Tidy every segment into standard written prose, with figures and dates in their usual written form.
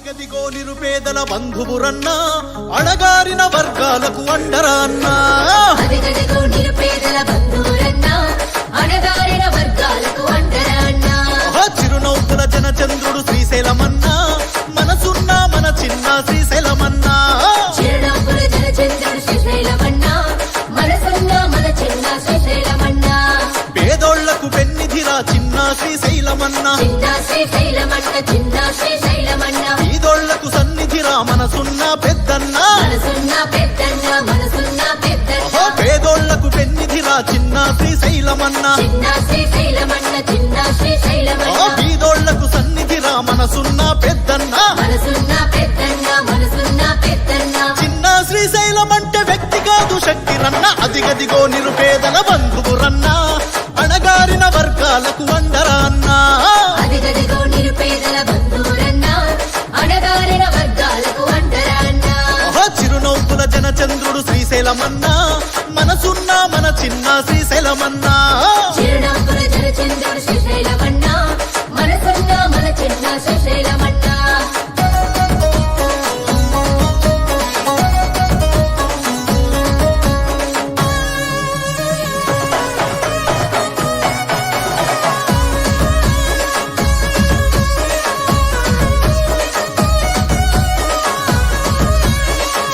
అదిగదిగో నిరుపేదల బంధువురన్నా అణగారిన వర్గాలకు అండరా అన్నా అదిగదిగో నిరుపేదల బంధువురన్నా అణగారిన వర్గాలకు అండరా అన్నా చిరునవ్వుల జనచంద్రుడు శ్రీశైలమన్నా మనసున్న మన చిన్న శ్రీశైలమన్నా చిరునవ్వుల జనచంద్రుడు శ్రీశైలమన్నా మనసున్న మన చిన్న శ్రీశైలమన్నా పేదోళ్లకు పెన్నిధిరా చిన్న శ్రీశైలమన్నా చిన్న శ్రీశైలమన్న చిన్న శ్రీశైలమన్నా ఈదోళ్లకు సన్నిధిరా మనసున్న పెద్దన్నా మనసున్న పెద్దన్న మనసున్న పెద్దన్న పేదోళ్లకు పెన్నిధిరా చిన్న శ్రీశైలమన్నా చిన్న శ్రీశైలమన్న చిన్న శ్రీశైలమన్నా ఈదోళ్లకు సన్నిధిరా మనసున్న పెద్దన్నా మనసున్న పెద్దన్న మనసున్న పెద్దన్న చిన్న శ్రీశైలం అంటే వ్యక్తి కాదు శక్తి రన్న అదిగదిగో నిరుపేదల బంధువురన్నా అణగారిన వర్గాలకు అండరా అన్నా అదిగదిగో నిరుపేదల బంధువురన్నా అణగారిన వర్గాలకు అండరా అన్నా చిరునవ్వుల జనచంద్రుడు శ్రీశైలమన్నా మనసున్న మన చిన్న శ్రీశైలమన్నా చిరునవ్వుల జనచంద్రుడు శ్రీశైలమన్నా మనసున్న మన చిన్న శ్రీశైలమన్నా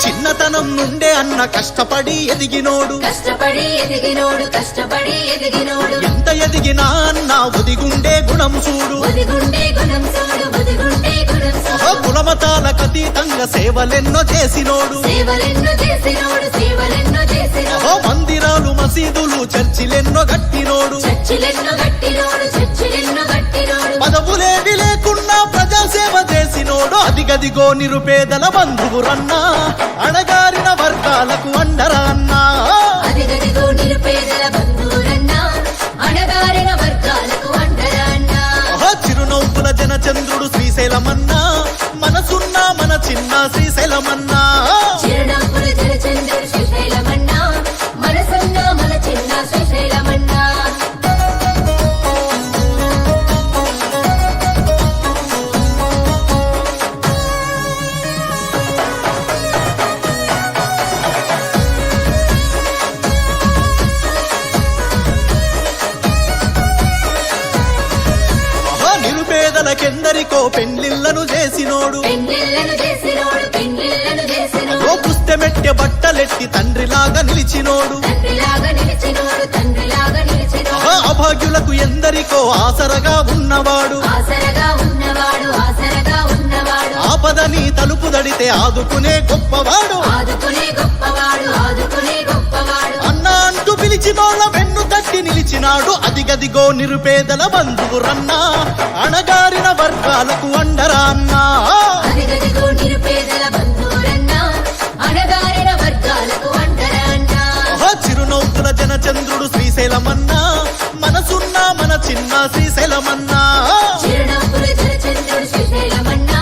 చిన్నతనం నుండే అన్న కష్టపడి ఎదిగినోడు కష్టపడి ఎదిగినోడు కష్టపడి ఎదిగినోడు ఎంత ఎదిగినా అన్న ఒదిగుండే గుణం చూడు ఒదిగుండే గుణం చూడు ఒదిగుండే గుణం చూడు కులమతాలకు అతీతంగా సేవలెన్నో చేసినోడు సేవలెన్నో చేసినోడు సేవలెన్నో చేసినోడు మందిరాలు మసీదులు చర్చిలెన్నో గట్టినోడు చర్చిలెన్నో గట్టినోడు చర్చిలెన్నో గట్టినోడు పదవులేవి లేకున్నా ప్రజాసేవ చేసినోడు అదిగదిగో నిరుపేదల బంధువురన్నా అణగారిన వర్గాలకు అండరా అన్నా అదిగదిగో నిరుపేదల బంధువురన్నా అణగారిన వర్గాలకు అండరా అన్నా చిరునవ్వుల జనచంద్రుడు శ్రీశైలమన్నా మనసున్న మన చిన్న శ్రీశైలమన్నా చిరునవ్వుల జనచంద్రుడు శ్రీశైలమన్నా మనసున్న మన చిన్న శ్రీశైలమన్నా నిరుపేదలకెందరికో పెండ్లిళ్లను చేసినోడు పెండ్లిళ్ళను చేసినోడు పెండ్లిళ్ళను చేసినోడు పుస్తమెట్టె బట్టలెట్టి తండ్రిలాగా నిలిచినోడు తండ్రిలాగా నిలిచినోడు తండ్రిలాగా నిలిచినోడు అభాగ్యులకు ఎందరికో ఆసరగా ఉన్నవాడు ఆసరగా ఉన్నవాడు ఆసరగా ఉన్నవాడు ఆపదని తలుపు దడితే ఆదుకునే గొప్పవాడు ఆదుకునే గొప్పవాడు ఆదుకునే గొప్పవాడు అన్నా అంటూ పిలిచినోళ్ళ వెన్ను తట్టి నిలిచినాడు అదిగదిగో నిరుపేదల బంధువురన్నా అణగారిన వర్గాలకు అండరా అన్నా అదిగదిగో నిరుపేదల బంధువురన్నా అణగారిన వర్గాలకు అండరా అన్నా చిరునవ్వుల జనచంద్రుడు శ్రీశైలమన్నా మనసున్న మన చిన్న శ్రీశైలమన్నా చిరునవ్వుల జనచంద్రుడు శ్రీశైలమన్నా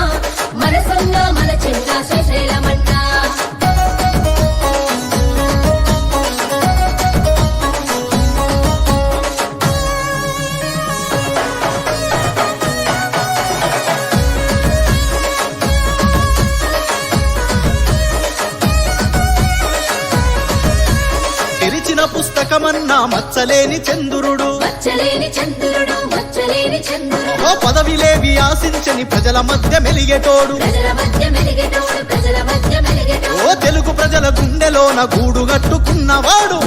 మనసున్న మన చిన్న శ్రీశైలమన్నా తెరిచిన పుస్తకమన్నా మచ్చలేని చంద్రుడు మచ్చలేని చంద్రుడు మచ్చలేని చంద్రుడు పదవిలేవి ఆశించని ప్రజల మధ్య మెలిగేటోడు ప్రజల మధ్య మెలిగేటోడు ప్రజల మధ్య మెలిగేటోడు తెలుగు ప్రజల గుండెలోన గూడు గట్టుకున్నవాడు